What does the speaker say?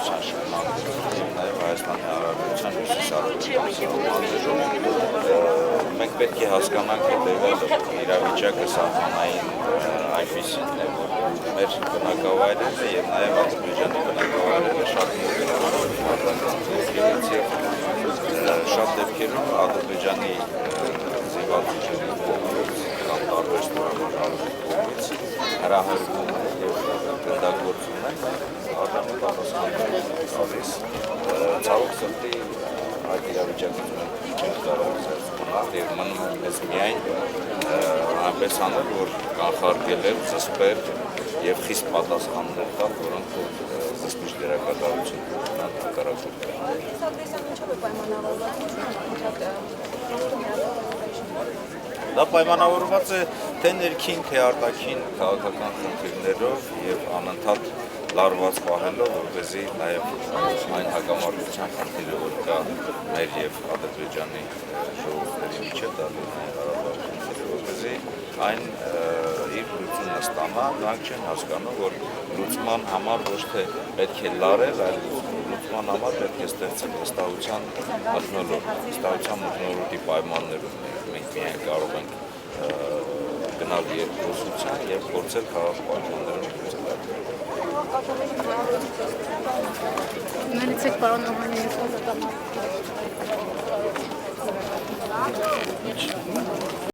գործունեության շրջանում եւ նաեւ Հայաստանի Հանրապետության հյուսիսարևելյան մենք պետք է հասկանանք հետեւյալը իրավիճակը սահմանային այնպիսին է, որ մեր բնակավայրերը եւ նաեւ Ադրբեջանի բնակավայրերը շատ շատ դեպքերում Ադրբեջանի զինվորների կամ տարբեր ստորաբաժանումների կողմից հրահրվում եւ գնդակոծվում են արտաքին պատասխանատու գալիս ցավոք սրտի այդ իրավիճակից մենք չենք կարող զերծել եւ մնում է մեզ միայն այնպես անել որ կանխարգելել, զսպել եւ խիստ պատասխաններ տալ, որոնք զսպիչ դերակատարություն ունեն հակառակորդին։ Դա պայմանավորված է թե ներքին, թե արտաքին քաղաքական խնդիրներով եւ անընդհատ լարված պահելով, որպեսզի նաեւ այն հակամարտության խնդիրը, որ կա մեր եւ Ադրբեջանի ժողովուրդների միջեւ, դա որպեսզի այն իր լուծումը ստանա, նրանք չեն հասկանում, որ լուծման համար ոչ թե պետք է լարել, այլ լուծման համար պետք է ստեղծել վստահության մթնոլորտի պայմաններում մենք միայն կարող ենք գնալ երկխոսության եւ փորձել խաղաղ պայմաններում լուծել այդ խնդիրը։ Նորից եք պարոն Օհանյանը